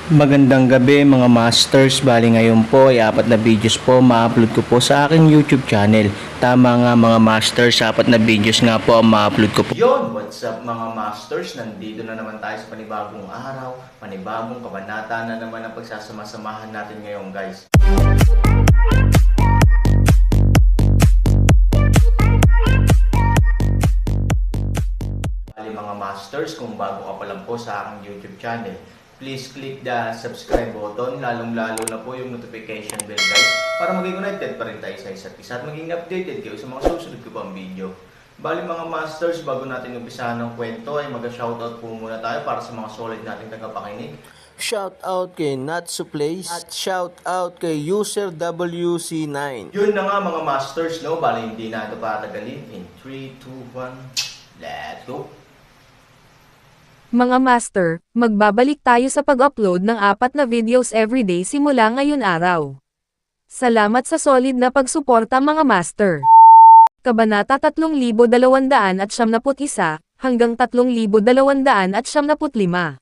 Magandang gabi mga masters, bali ngayon po ay 4 na videos po ma-upload ko po sa aking YouTube channel. Tama nga mga masters, 4 na videos nga po ang ma-upload ko po. Yon, what's up mga masters, nandito na naman tayo sa panibagong araw, panibagong kabanata na naman ang pagsasama-samahan natin ngayon guys. Bali mga masters, kung bago ka pa lang po sa aking YouTube channel, please click the subscribe button, lalong-lalo na po yung notification bell guys, para maging connected pa rin tayo sa isa't isa at maging updated kayo sa mga susunod ko pang video. Bali mga masters, bago natin umpisahan ng kwento ay mag-shoutout po muna tayo para sa mga solid nating tagapakinig. Shoutout kay Natsu Place at shoutout kay User WC9. Yun na nga mga masters, no? Bali hindi na ito patagalin. In 3, 2, 1, let's go! Mga master, magbabalik tayo sa pag-upload ng 4 na videos everyday simula ngayon araw. Salamat sa solid na pagsuporta mga master. Kabanata 3271 hanggang 3275.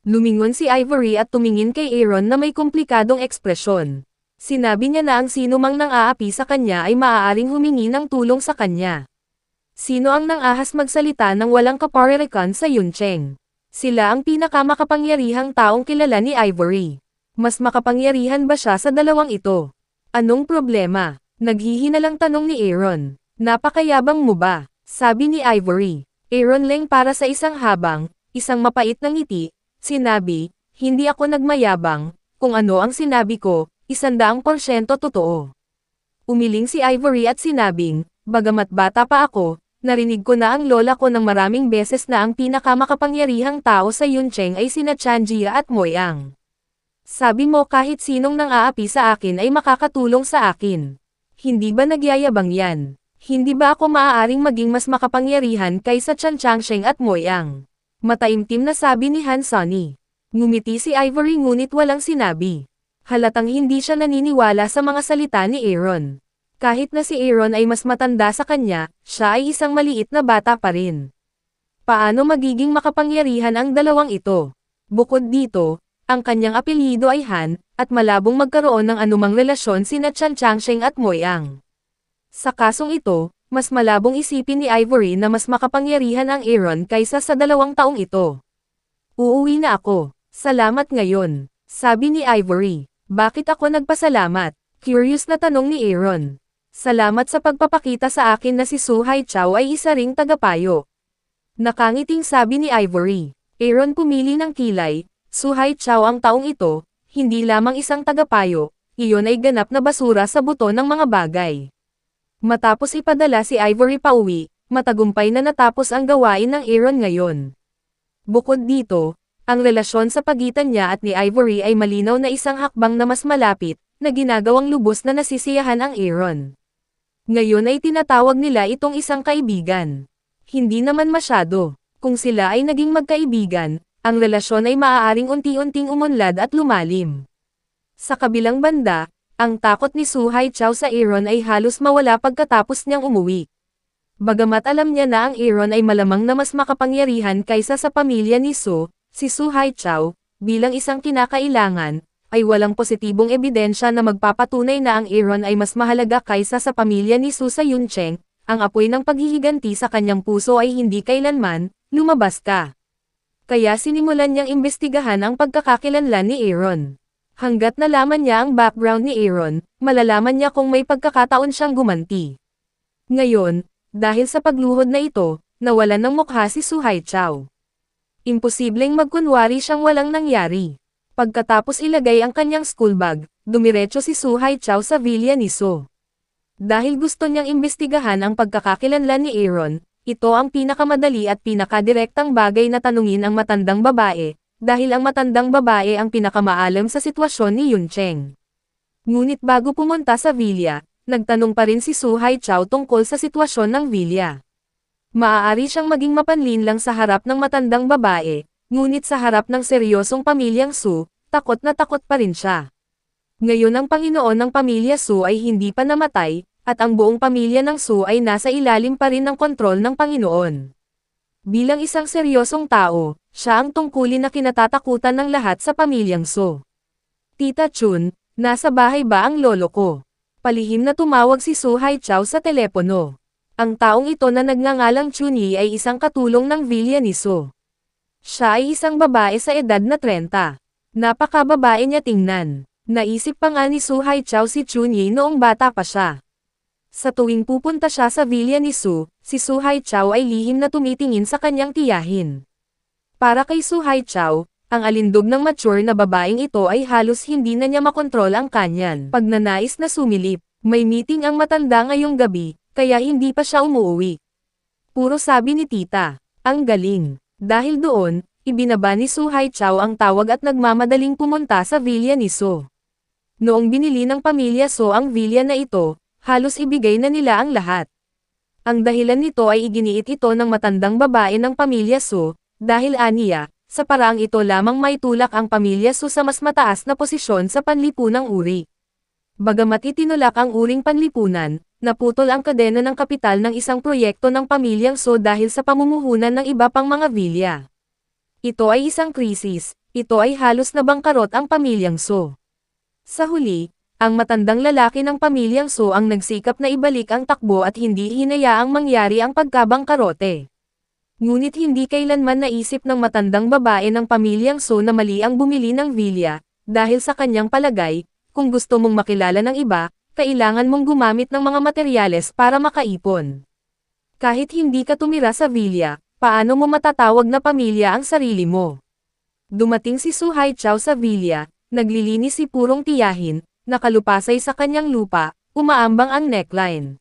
Lumingon si Ivory at tumingin kay Aaron na may komplikadong ekspresyon. Sinabi niya na ang sino mang nang-aapi sa kanya ay maaaring humingi ng tulong sa kanya. Sino ang nang-ahas magsalita ng walang kaparirikan sa Yuncheng? Sila ang pinakamakapangyarihang taong kilala ni Ivory. Mas makapangyarihan ba siya sa dalawang ito? Anong problema? Naghihinalang tanong ni Aaron. Napakayabang mo ba? Sabi ni Ivory. Aaron Leng para sa isang habang, isang mapait na ngiti, sinabi, hindi ako nagmayabang, kung ano ang sinabi ko, 100% totoo. Umiling si Ivory at sinabing, bagamat bata pa ako, narinig ko na ang lola ko ng maraming beses na ang pinakamakapangyarihang tao sa Yuncheng ay sina Chanjia at Moyang. Sabi mo kahit sinong nang-aapi sa akin ay makakatulong sa akin. Hindi ba nagyayabang yan? Hindi ba ako maaaring maging mas makapangyarihan kaysa Chan Changsheng at Moyang? Mataimtim na sabi ni Han Sunny. Ngumiti si Ivory ngunit walang sinabi. Halatang hindi siya naniniwala sa mga salita ni Aaron. Kahit na si Aaron ay mas matanda sa kanya, siya ay isang maliit na bata pa rin. Paano magiging makapangyarihan ang dalawang ito? Bukod dito, ang kanyang apelyido ay Han, at malabong magkaroon ng anumang relasyon sina Chan Changsheng at Moyang. Sa kasong ito, mas malabong isipin ni Ivory na mas makapangyarihan ang Aaron kaysa sa 2 taong ito. Uuwi na ako. Salamat ngayon, sabi ni Ivory. Bakit ako nagpasalamat? Curious na tanong ni Aaron. Salamat sa pagpapakita sa akin na si Su Haichao ay isa ring tagapayo. Nakangiting sabi ni Ivory. Aaron pumili ng kilay, Su Haichao ang taong ito, hindi lamang isang tagapayo, iyon ay ganap na basura sa buto ng mga bagay. Matapos ipadala si Ivory pauwi, matagumpay na natapos ang gawain ng Aaron ngayon. Bukod dito, ang relasyon sa pagitan niya at ni Ivory ay malinaw na isang hakbang na mas malapit, na ginagawang lubos na nasisiyahan ang Aaron. Ngayon ay tinatawag nila itong isang kaibigan. Hindi naman masyado. Kung sila ay naging magkaibigan, ang relasyon ay maaaring unti-unting umunlad at lumalim. Sa kabilang banda, ang takot ni Su Haichao sa Aaron ay halos mawala pagkatapos niyang umuwi. Bagamat alam niya na ang Aaron ay malamang na mas makapangyarihan kaysa sa pamilya ni Su, si Su Haichao, bilang isang kinakailangan, ay walang positibong ebidensya na magpapatunay na ang Aaron ay mas mahalaga kaysa sa pamilya ni Su sa Yuncheng, ang apoy ng paghihiganti sa kanyang puso ay hindi kailanman, lumabas ka. Kaya sinimulan niyang imbestigahan ang pagkakakilanlan ni Aaron. Hanggat nalaman niya ang background ni Aaron, malalaman niya kung may pagkakataon siyang gumanti. Ngayon, dahil sa pagluhod na ito, nawalan ng mukha si Su Haichao. Imposibleng magkunwari siyang walang nangyari. Pagkatapos ilagay ang kanyang school bag, dumiretso si Su Haichao sa villa ni Su. Dahil gusto niyang imbestigahan ang pagkakakilanlan ni Aaron, ito ang pinakamadali at pinakadirektang bagay na tanungin ang matandang babae, dahil ang matandang babae ang pinakamaalam sa sitwasyon ni Yuncheng. Ngunit bago pumunta sa villa, nagtanong pa rin si Su Haichao tungkol sa sitwasyon ng villa. Maaari siyang maging mapanlin lang sa harap ng matandang babae, ngunit sa harap ng seryosong pamilyang Su, takot na takot pa rin siya. Ngayon ang Panginoon ng pamilya Su ay hindi pa namatay, at ang buong pamilya ng Su ay nasa ilalim pa rin ng kontrol ng Panginoon. Bilang isang seryosong tao, Siya ang tungkulin na kinatatakutan ng lahat sa pamilyang So. Tita Chun, nasa bahay ba ang lolo ko? Palihim na tumawag si Su Haichao sa telepono. Ang taong ito na nagngangalang Chunyi ay isang katulong ng Villa ni So. Siya ay isang babae sa edad na 30. Napakababae niya tingnan. Naisip pa nga ni Su Haichao si Chunyi noong bata pa siya. Sa tuwing pupunta siya sa villa ni Su, si Su Haichao ay lihim na tumitingin sa kanyang tiyahin. Para kay Su Haichao, ang alindog ng mature na babaeng ito ay halos hindi na niya makontrol ang kanyan. Pag nanais na sumilip, may meeting ang matanda ngayong gabi, kaya hindi pa siya umuwi. Puro sabi ni tita, ang galing. Dahil doon, ibinaba ni Su Haichao ang tawag at nagmamadaling pumunta sa villa ni So. Noong binili ng pamilya So ang villa na ito, halos ibigay na nila ang lahat. Ang dahilan nito ay iginiit ito ng matandang babae ng pamilya So, dahil aniya, sa paraang ito lamang maitulak ang pamilya So sa mas mataas na posisyon sa panlipunang uri. Bagamat itinulak ang uring panlipunan, naputol ang kadena ng kapital ng isang proyekto ng pamilyang So dahil sa pamumuhunan ng iba pang mga villa. Ito ay isang krisis, ito ay halos na bangkarot ang pamilyang So. Sa huli, ang matandang lalaki ng pamilyang So ang nagsikap na ibalik ang takbo at hindi hinayaang mangyari ang pagkabangkarote. Ngunit hindi kailanman naisip ng matandang babae ng pamilyang So na mali ang bumili ng villa, dahil sa kanyang palagay, kung gusto mong makilala ng iba, kailangan mong gumamit ng mga materyales para makaipon. Kahit hindi ka tumira sa villa, paano mo matatawag na pamilya ang sarili mo? Dumating si Su Haichao sa villa, naglilinis si purong tiyahin, nakalupasay sa kanyang lupa, umaambang ang neckline.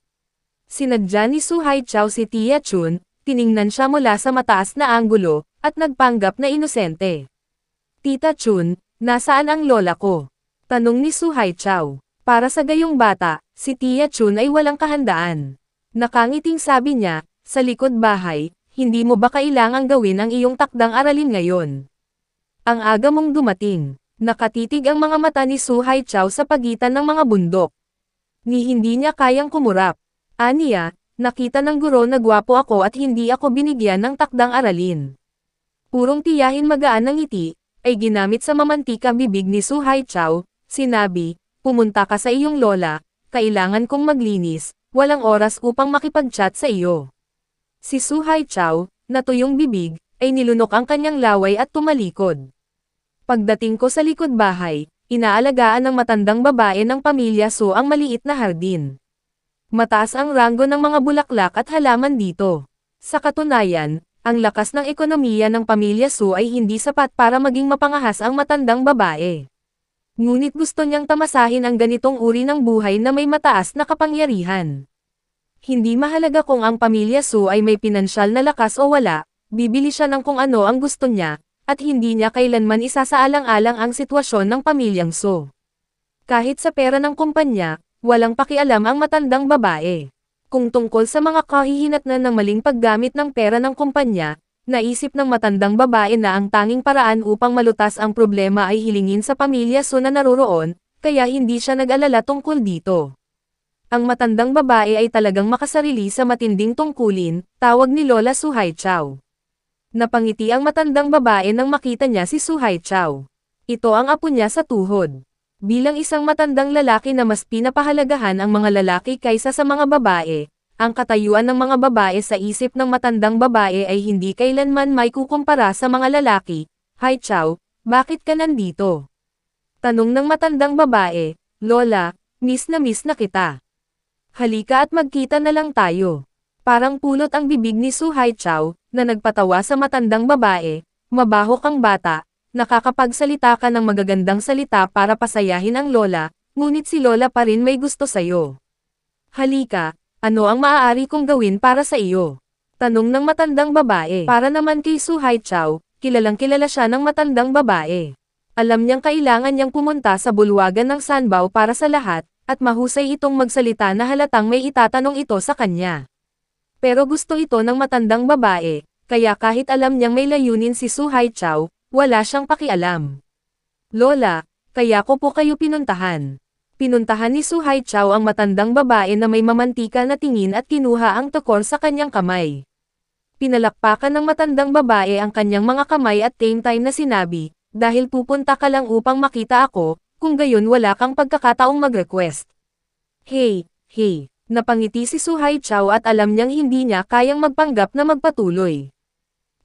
Sinadya ni Su Haichao si Tia Chun, tiningnan siya mula sa mataas na anggulo, at nagpanggap na inosente. Tita Chun, nasaan ang lola ko? Tanong ni Su Haichao. Para sa gayong bata, si Tia Chun ay walang kahandaan. Nakangiting sabi niya, sa likod bahay, hindi mo ba kailangang gawin ang iyong takdang aralin ngayon? Ang aga mong dumating. Nakatitig ang mga mata ni Su Haichao sa pagitan ng mga bundok. Ni hindi niya kayang kumurap. Aniya, nakita ng guro na gwapo ako at hindi ako binigyan ng takdang aralin. Purong tiyahin magaan ng ngiti, ay ginamit sa mamantika bibig ni Su Haichao, sinabi, pumunta ka sa iyong lola, kailangan kong maglinis, walang oras upang makipag-chat sa iyo. Si Su Haichao, natuyong bibig, ay nilunok ang kanyang laway at tumalikod. Pagdating ko sa likod bahay, inaalagaan ng matandang babae ng pamilya So ang maliit na hardin. Mataas ang ranggo ng mga bulaklak at halaman dito. Sa katunayan, ang lakas ng ekonomiya ng pamilya So ay hindi sapat para maging mapangahas ang matandang babae. Ngunit gusto niyang tamasahin ang ganitong uri ng buhay na may mataas na kapangyarihan. Hindi mahalaga kung ang pamilya So ay may pinansyal na lakas o wala, bibili siya ng kung ano ang gusto niya, at hindi niya kailanman isasaalang-alang ang sitwasyon ng pamilyang So. Kahit sa pera ng kumpanya, walang pakialam ang matandang babae. Kung tungkol sa mga kahihinatnan ng maling paggamit ng pera ng kumpanya, naisip ng matandang babae na ang tanging paraan upang malutas ang problema ay hilingin sa pamilya So na naroroon, kaya hindi siya nag-alala tungkol dito. Ang matandang babae ay talagang makasarili sa matinding tungkulin, tawag ni Lola Su Haichao. Napangiti ang matandang babae nang makita niya si Su Haichao. Ito ang apo niya sa tuhod. Bilang isang matandang lalaki na mas pinapahalagahan ang mga lalaki kaysa sa mga babae, ang katayuan ng mga babae sa isip ng matandang babae ay hindi kailanman may kukumpara sa mga lalaki. Haichao, bakit ka nandito? Tanong ng matandang babae, Lola, miss na kita. Halika at magkita na lang tayo. Parang pulot ang bibig ni Su Haichao, na nagpatawa sa matandang babae, mabaho kang bata, nakakapagsalita ka ng magagandang salita para pasayahin ang lola, ngunit si lola pa rin may gusto sa'yo. Halika, ano ang maaari kong gawin para sa iyo? Tanong ng matandang babae. Para naman kay Su Haichao, kilalang kilala siya ng matandang babae. Alam niyang kailangan niyang pumunta sa bulwagan ng Sanbao para sa lahat, at mahusay itong magsalita na halatang may itatanong ito sa kanya. Pero gusto ito ng matandang babae, kaya kahit alam niyang may layunin si Su Haichao, wala siyang pakialam. Lola, kaya ko po kayo pinuntahan. Pinuntahan ni Su Haichao ang matandang babae na may mamantika na tingin at kinuha ang tukor sa kanyang kamay. Pinalakpakan ng matandang babae ang kanyang mga kamay at same time na sinabi, dahil pupunta ka lang upang makita ako, kung gayon wala kang pagkakataong mag-request. Hey, napangiti si Suhai Chow at alam niyang hindi niya kayang magpanggap na magpatuloy.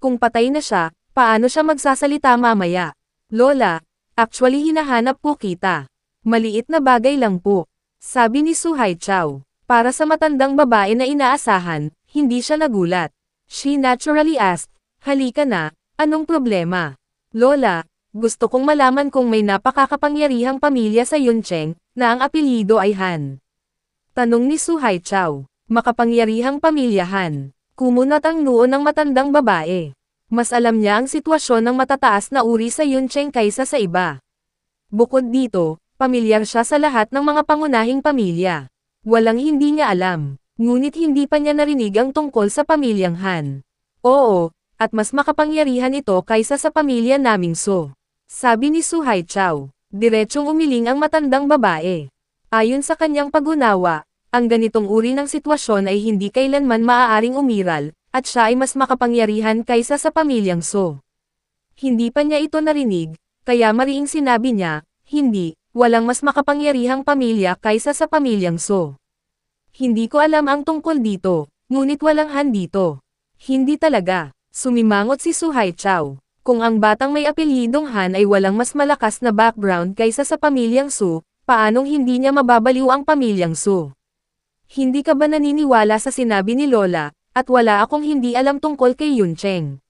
Kung patay na siya, paano siya magsasalita mamaya? Lola, actually hinahanap po kita. Maliit na bagay lang po. Sabi ni Suhai Chow. Para sa matandang babae na inaasahan, hindi siya nagulat. She naturally asked, halika na, anong problema? Lola, gusto kong malaman kung may napakakapangyarihang pamilya sa Yuncheng, na ang apelyido ay Han. Tanong ni Suhai Chow. Makapangyarihang pamilyahan. Kumunat ang noo ng matandang babae. Mas alam niya ang sitwasyon ng matataas na uri sa Yuncheng kaysa sa iba. Bukod dito, pamilyar siya sa lahat ng mga pangunahing pamilya. Walang hindi niya alam. Ngunit hindi pa niya narinig ang tungkol sa pamilyang Han. Oo, at mas makapangyarihan ito kaysa sa pamilya naming So. Sabi ni Suhai Chow. Diretsong umiling ang matandang babae. Ayon sa kanyang pag-unawa, ang ganitong uri ng sitwasyon ay hindi kailanman maaaring umiral, at siya ay mas makapangyarihan kaysa sa pamilyang So. Hindi pa niya ito narinig, kaya mariing sinabi niya, hindi, walang mas makapangyarihang pamilya kaysa sa pamilyang So. Hindi ko alam ang tungkol dito, ngunit walang Han dito. Hindi talaga, sumimangot si Suhai Chow. Kung ang batang may apelyidong Han ay walang mas malakas na background kaysa sa pamilyang Su, paanong hindi niya mababaliw ang pamilyang Su? Hindi ka ba naniniwala sa sinabi ni Lola, at wala akong hindi alam tungkol kay Yuncheng?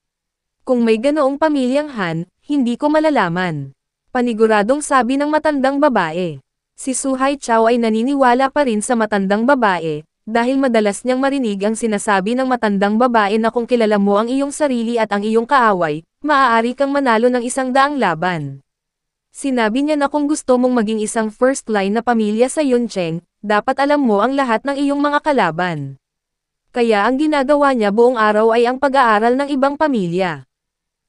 Kung may ganoong pamilyang Han, hindi ko malalaman. Paniguradong sabi ng matandang babae. Si Suhai Chow ay naniniwala pa rin sa matandang babae, dahil madalas niyang marinig ang sinasabi ng matandang babae na kung kilala mo ang iyong sarili at ang iyong kaaway, maaari kang manalo ng 100 laban. Sinabi niya na kung gusto mong maging isang first line na pamilya sa Yuncheng, dapat alam mo ang lahat ng iyong mga kalaban. Kaya ang ginagawa niya buong araw ay ang pag-aaral ng ibang pamilya.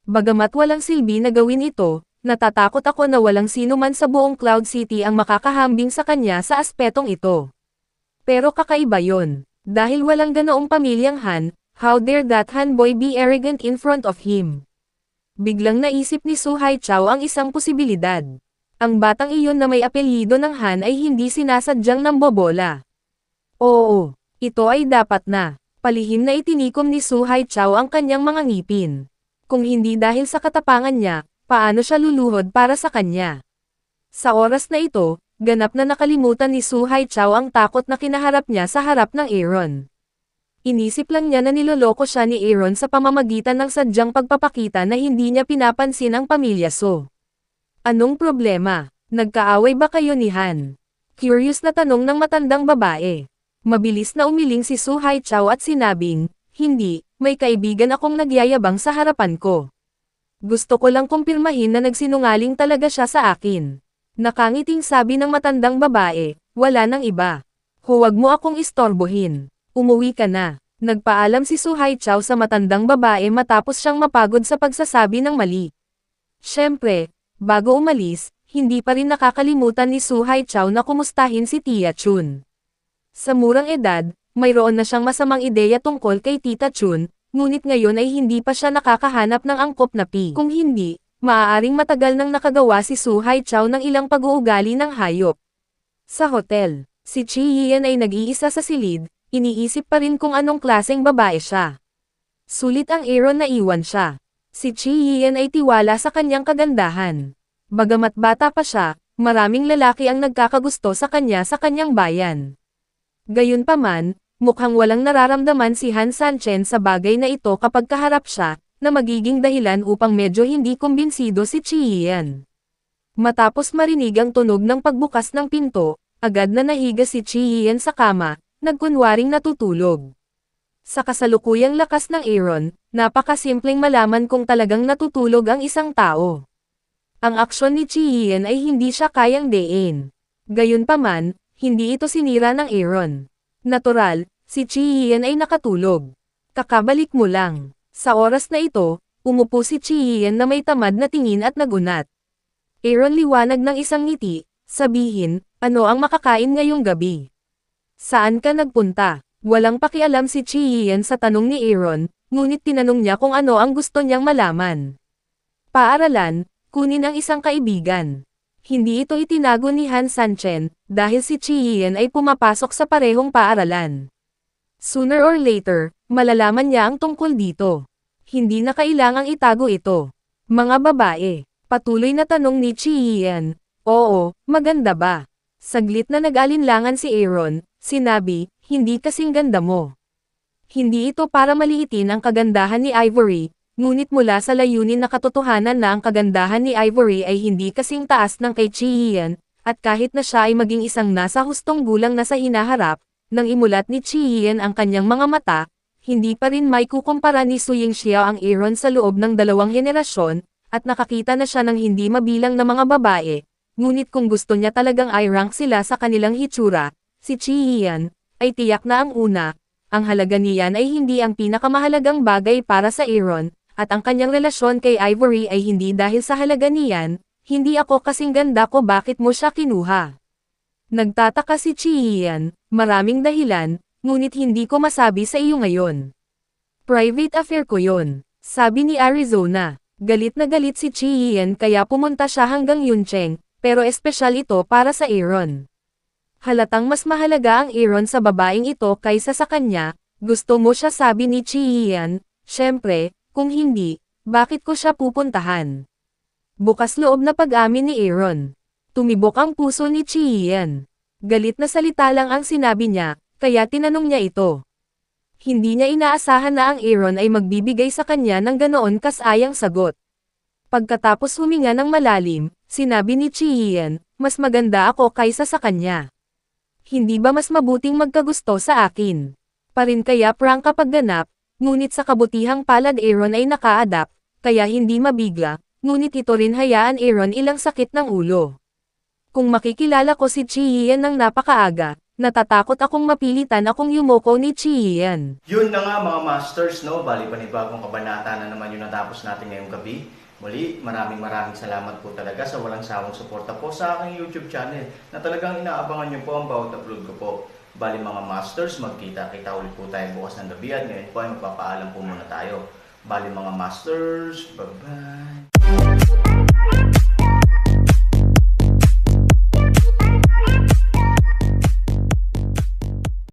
Bagamat walang silbi na gawin ito, natatakot ako na walang sino man sa buong Cloud City ang makakahambing sa kanya sa aspetong ito. Pero kakaiba yon. Dahil walang ganoong pamilyang Han, how dare that Han boy be arrogant in front of him? Biglang naisip ni Suhai Chow ang isang posibilidad. Ang batang iyon na may apelyido ng Han ay hindi sinasadyang nambobola. Oo, ito ay dapat na. Palihim na itinikom ni Suhai Chow ang kanyang mga ngipin. Kung hindi dahil sa katapangan niya, paano siya luluhod para sa kanya? Sa oras na ito, ganap na nakalimutan ni Suhai Chow ang takot na kinaharap niya sa harap ng Aaron. Inisip lang niya na niloloko siya ni Aaron sa pamamagitan ng sadyang pagpapakita na hindi niya pinapansin ang pamilya So. Anong problema? Nagkaaway ba kayo ni Han? Curious na tanong ng matandang babae. Mabilis na umiling si Suhai Chow at sinabing, hindi, may kaibigan akong nagyayabang sa harapan ko. Gusto ko lang kumpirmahin na nagsinungaling talaga siya sa akin. Nakangiting sabi ng matandang babae, wala nang iba. Huwag mo akong istorbohin. Umuwi ka na. Nagpaalam si Suhai Chow sa matandang babae matapos siyang mapagod sa pagsasabi ng mali. Siyempre, bago umalis, hindi pa rin nakakalimutan ni Suhai Chow na kumustahin si Tia Chun. Sa murang edad, mayroon na siyang masamang ideya tungkol kay Tita Chun, ngunit ngayon ay hindi pa siya nakakahanap ng angkop na pi. Kung hindi, maaaring matagal nang nakagawa si Suhai Chow ng ilang pag-uugali ng hayop. Sa hotel, si Chi Yian ay nag-iisa sa silid, iniisip pa rin kung anong klaseng babae siya. Sulit ang Aaron na iwan siya. Si Chi Yian ay tiwala sa kanyang kagandahan. Bagamat bata pa siya, maraming lalaki ang nagkakagusto sa kanyang bayan. Gayunpaman, mukhang walang nararamdaman si Han Sanchen sa bagay na ito kapag kaharap siya, na magiging dahilan upang medyo hindi kumbinsido si Chi Yian. Matapos marinig ang tunog ng pagbukas ng pinto, agad na nahiga si Chi Yian sa kama, nagkunwaring natutulog. Sa kasalukuyang lakas ng Aaron, napakasimpleng malaman kung talagang natutulog ang isang tao. Ang aksyon ni Chi Yian ay hindi siya kayang dein. Gayunpaman, hindi ito sinira ng Aaron. Natural, si Chi Yian ay nakatulog. Kakabalik mo lang. Sa oras na ito, umupo si Chi Yian na may tamad na tingin at nagunat. Aaron liwanag ng isang ngiti, sabihin, ano ang makakain ngayong gabi? Saan ka nagpunta? Walang pakialam si Chi Yian sa tanong ni Aaron, ngunit tinanong niya kung ano ang gusto niyang malaman. Paaralan, kunin ang isang kaibigan. Hindi ito itinago ni Han Sanchen, dahil si Chi Yian ay pumapasok sa parehong paaralan. Sooner or later, malalaman niya ang tungkol dito. Hindi na kailangang itago ito. Mga babae, patuloy na tanong ni Chi Yian. Oo, maganda ba? Saglit na nag-alinlangan si Aaron, sinabi, hindi kasing ganda mo. Hindi ito para maliitin ang kagandahan ni Ivory, ngunit mula sa layunin na katotohanan na ang kagandahan ni Ivory ay hindi kasing taas ng kay Chi Yian, at kahit na siya ay maging isang nasa hustong gulang na sa hinaharap, nang imulat ni Chi Yian ang kanyang mga mata, hindi pa rin may kukumpara ni Su Yingxiao ang Aaron sa loob ng 2 henerasyon, at nakakita na siya ng hindi mabilang na mga babae, ngunit kung gusto niya talagang i-rank sila sa kanilang hitsura, si Chi Yian, ay tiyak na ang una. Ang halaga niyan ay hindi ang pinakamahalagang bagay para sa Aaron, at ang kanyang relasyon kay Ivory ay hindi dahil sa halaga niyan, hindi ako kasing ganda ko bakit mo siya kinuha. Nagtataka si Chi Yian, maraming dahilan, ngunit hindi ko masabi sa iyo ngayon. Private affair ko yon, sabi ni Arizona. Galit na galit si Chi Yian kaya pumunta siya hanggang Yuncheng, pero espesyal ito para sa Aaron. Halatang mas mahalaga ang Aaron sa babaeng ito kaysa sa kanya, gusto mo siya sabi ni Chi Yian, syempre, kung hindi, bakit ko siya pupuntahan? Bukas loob na pag-amin ni Aaron. Tumibok ang puso ni Chi Yian. Galit na salita lang ang sinabi niya, kaya tinanong niya ito. Hindi niya inaasahan na ang Aaron ay magbibigay sa kanya ng ganoon kasayang sagot. Pagkatapos huminga ng malalim, sinabi ni Chi Yian, mas maganda ako kaysa sa kanya. Hindi ba mas mabuting magkagusto sa akin? Parin kaya prank kapag ganap, ngunit sa kabutihang palad Aaron ay naka-adapt, kaya hindi mabigla, ngunit ito rin hayaan Aaron ilang sakit ng ulo. Kung makikilala ko si Chi Yian ng napakaaga, natatakot akong mapilitan akong yumoko ni Chi Yian. Yun na nga mga masters, no? Bali panibagong kabanata na naman yung natapos natin ngayong gabi. Muli, maraming salamat po talaga sa walang sawang suporta po sa aking YouTube channel na talagang inaabangan nyo po ang bawat upload ko po. Bali mga masters, magkita-kita ulit po tayo bukas ng gabi at ngayon po ay magpapaalam po muna tayo. Bali mga masters, bye-bye!